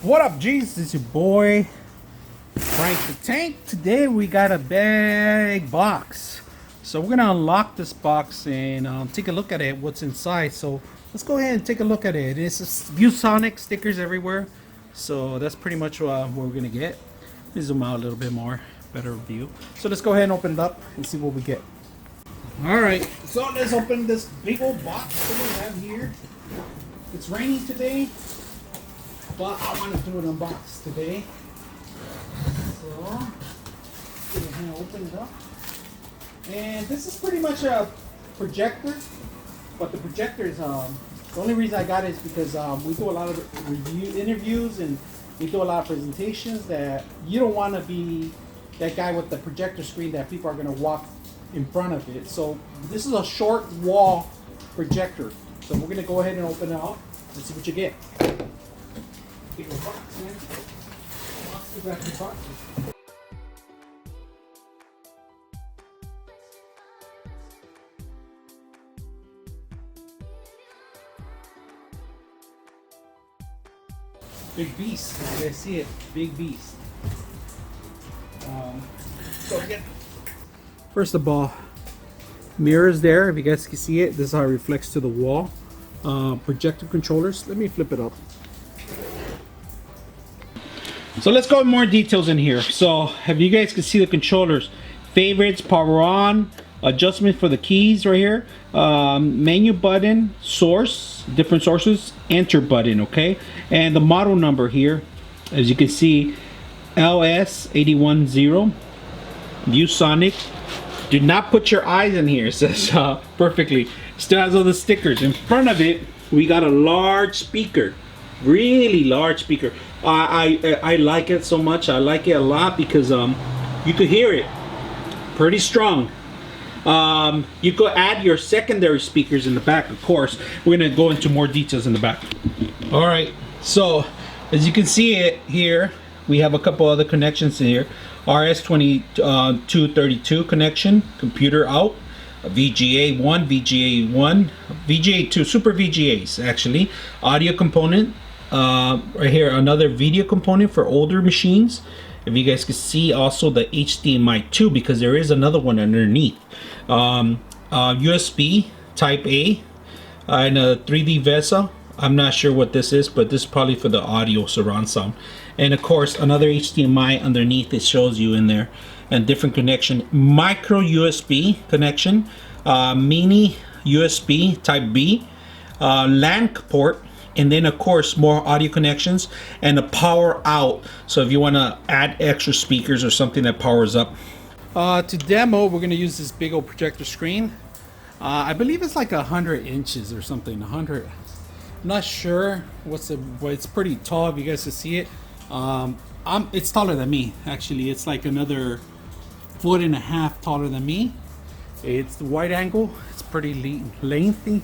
What up, G's? This is your boy Frank the Tank. Today we got a big box, so we're gonna unlock this box and take a look at it, what's inside. So let's go ahead and take a look at it. It's ViewSonic stickers everywhere, so that's pretty much what we're gonna get. Let me zoom out a little bit more, better view. So let's go ahead and open it up and see what we get. All right, so let's open this big old box that we have here. It's raining today, but I want to do an unbox today. So, go ahead and open it up. And this is pretty much a projector, but the projector is, the only reason I got it is because we do a lot of interviews and we do a lot of presentations that you don't want to be that guy with the projector screen that people are going to walk in front of it. So this is a short wall projector. So we're going to go ahead and open it up and see what you get. Big old box, man. Boxes after boxes. Big beast. You guys see it? Big beast. So again, first of all, mirrors there. If you guys can see it, this is how it reflects to the wall. Projector controllers. Let me flip it up. So let's go with more details in here. So if you guys can see the controllers, favorites, power on, adjustment for the keys right here, menu button, source, different sources, enter button, okay? And the model number here, as you can see, LS810, ViewSonic. Do not put your eyes in here, it says perfectly. Still has all the stickers. In front of it, we got a large speaker, really large speaker. I like it so much. I like it a lot because you could hear it pretty strong. You could add your secondary speakers in the back, of course. We're gonna go into more details in the back. All right, so as you can see it here, we have a couple other connections in here. RS2232 connection, computer out, VGA 1, VGA 1, VGA 2, super VGAs actually, audio component, right here another video component for older machines. If you guys can see also the HDMI 2, because there is another one underneath. USB type A and a 3D VESA. I'm not sure what this is, but this is probably for the audio surround sound. And of course another HDMI underneath, it shows you in there, and different connection, micro USB connection, mini USB type B, LAN port, and then of course more audio connections and a power out, so if you want to add extra speakers or something that powers up. To demo, we're going to use this big old projector screen. I believe it's like 100 inches or something, 100. I'm not sure but it's pretty tall if you guys can see it. It's taller than me actually. It's like another 1.5 feet taller than me. It's the wide angle. It's pretty lengthy,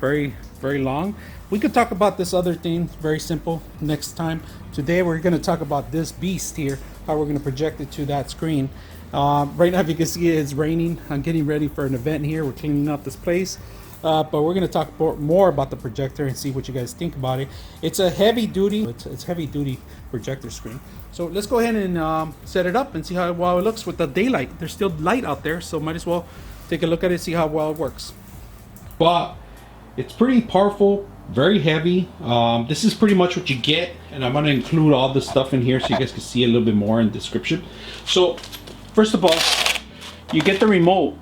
very long. We could talk about this other thing, very simple, next time. Today we're going to talk about this beast here, how we're going to project it to that screen. Right now, if you can see it, it's raining. I'm getting ready for an event here. We're cleaning up this place. But we're going to talk more about the projector and see what you guys think about it. It's a heavy duty, it's heavy duty projector screen. So let's go ahead and set it up and see how well it looks with the daylight. There's still light out there, so might as well take a look at it, see how well it works. But it's pretty powerful, very heavy. This is pretty much what you get, and I'm going to include all this stuff in here so you guys can see a little bit more in the description. So first of all, you get the remote,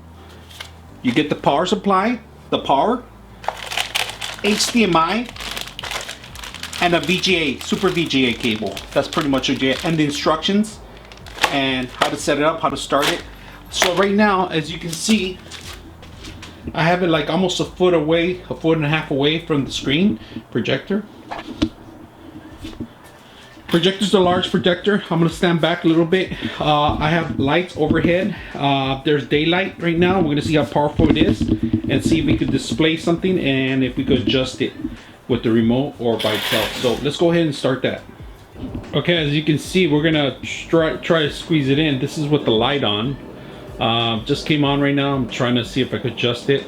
you get the power supply, the power, HDMI, and a VGA, super VGA cable. That's pretty much what you get, and the instructions and how to set it up, how to start it. So right now, as you can see, I have it like almost a foot away, 1.5 feet away from the screen projector. Projector's a large projector. I'm gonna stand back a little bit. I have lights overhead. There's daylight right now. We're gonna see how powerful it is and see if we could display something and if we could adjust it with the remote or by itself. So let's go ahead and start that. Okay, as you can see, we're gonna try to squeeze it in. This is with the light on. Just came on right now. I'm trying to see if I could adjust it.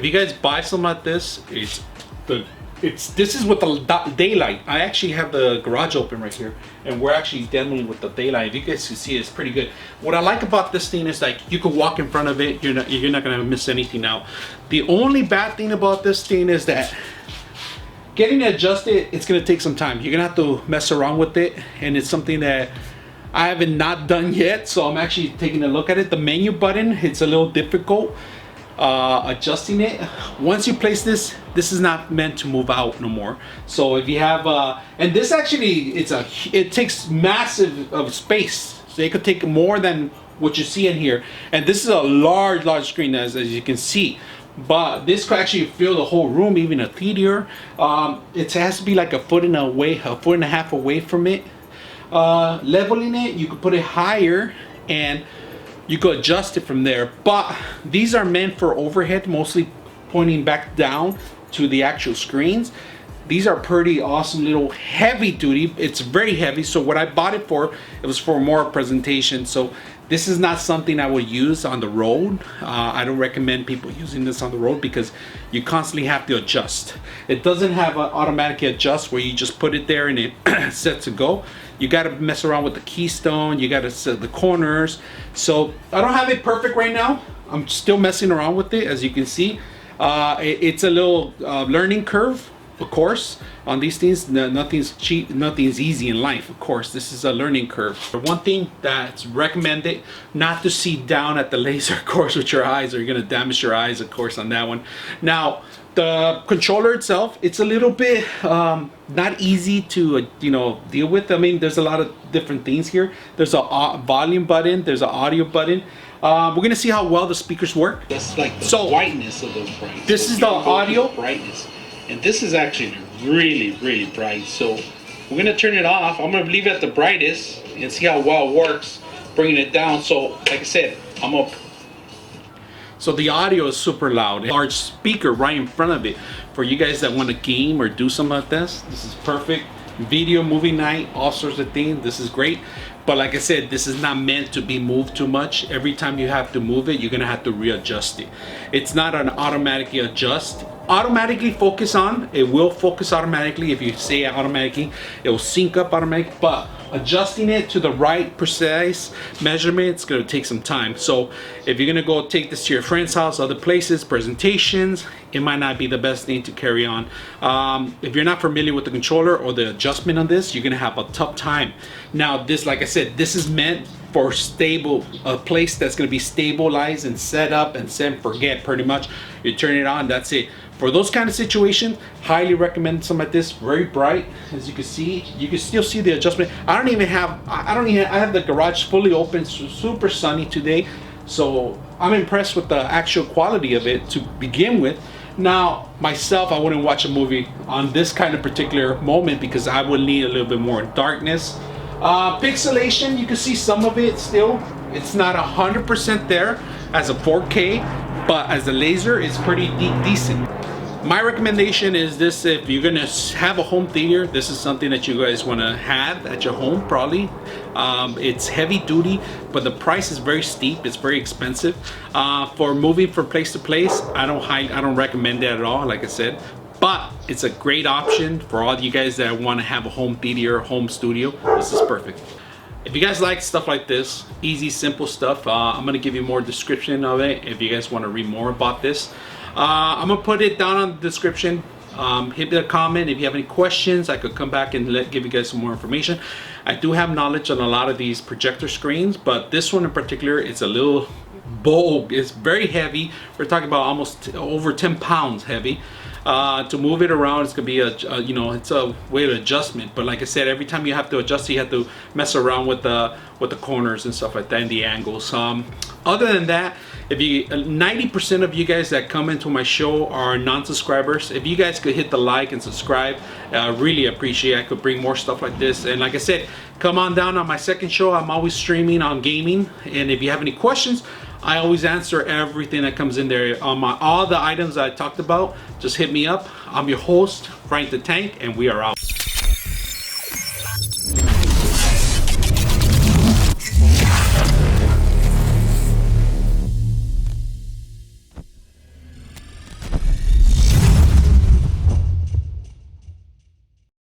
if you guys buy something like this, this is with the daylight. I actually have the garage open right here, and we're actually demoing with the daylight. If you guys can see, it's pretty good. What I like about this thing is like you could walk in front of it. You're not gonna miss anything out. The only bad thing about this thing is that getting it adjusted, it's gonna take some time. You're gonna have to mess around with it, and it's something that I haven't not done yet. So I'm actually taking a look at it. The menu button, it's a little difficult. Adjusting it. Once you place this is not meant to move out no more. So if you have and this actually it takes massive of space, so it could take more than what you see in here, and this is a large screen as you can see, but this could actually fill the whole room, even a theater. It has to be like a foot and a half away from it. Leveling it, you could put it higher and you could adjust it from there, but these are meant for overhead, mostly pointing back down to the actual screens. These are pretty awesome, little heavy duty. It's very heavy, so what I bought it for, it was for more presentation. So this is not something I would use on the road. I don't recommend people using this on the road because you constantly have to adjust. It doesn't have an automatic adjust where you just put it there and it sets to go. You got to mess around with the keystone. You got to set the corners. So I don't have it perfect right now. I'm still messing around with it, as you can see. It's a little learning curve, of course, on these things. Nothing's cheap, nothing's easy in life, of course. This is a learning curve. One thing that's recommended, not to see down at the laser, of course, with your eyes, or you're gonna damage your eyes, of course, on that one. Now, the controller itself, it's a little bit not easy to deal with. I mean, there's a lot of different things here. There's a volume button, there's an audio button. We're gonna see how well the speakers work. That's like the whiteness of those brights. This is the audio brightness, and this is actually really bright. So we're gonna turn it off. I'm gonna leave it at the brightest and see how well it works, bringing it down. So like I said, I'm up. So the audio is super loud. A large speaker right in front of it. For you guys that want to game or do something like this is perfect. Video, movie night, all sorts of things. This is great. But like I said, this is not meant to be moved too much. Every time you have to move it, you're gonna have to readjust it. It's not an automatically adjust. Automatically focus on. It will focus automatically. If you say automatically, it will sync up automatically. But adjusting it to the right precise measurement, it's gonna take some time. So if you're gonna go take this to your friend's house, other places, presentations, it might not be the best thing to carry on. If you're not familiar with the controller or the adjustment on this, you're gonna have a tough time. Now this, like I said, this is meant for a place that's going to be stabilized and set up and set and forget. Pretty much you turn it on, that's it. For those kind of situations, highly recommend something like this. Very bright, as you can see. You can still see the adjustment. I have the garage fully open, super sunny today, so I'm impressed with the actual quality of it to begin with. Now myself, I wouldn't watch a movie on this kind of particular moment because I would need a little bit more darkness. Pixelation, you can see some of it still. It's not 100% there as a 4K, but as a laser, it's pretty decent. My recommendation is this: if you're gonna have a home theater, this is something that you guys wanna have at your home, probably. It's heavy duty, but the price is very steep. It's very expensive. For moving from place to place, I don't recommend that at all, like I said. But it's a great option for all you guys that want to have a home theater, home studio. This is perfect. If you guys like stuff like this, easy, simple stuff, I'm going to give you more description of it if you guys want to read more about this. I'm going to put it down in the description. Hit me a comment. If you have any questions, I could come back and give you guys some more information. I do have knowledge on a lot of these projector screens, but this one in particular, it's a little bulk. It's very heavy. We're talking about almost over 10 pounds heavy. To move it around, it's gonna be it's a weight adjustment. But like I said, every time you have to adjust, you have to mess around with the corners and stuff like that, and the angles. Other than that, if you 90% of you guys that come into my show are non-subscribers, if you guys could hit the like and subscribe, really appreciate it. I could bring more stuff like this. And like I said, come on down on my second show. I'm always streaming on gaming, and if you have any questions, I always answer everything that comes in there. All the items I talked about, just hit me up. I'm your host, Frank the Tank, and we are out.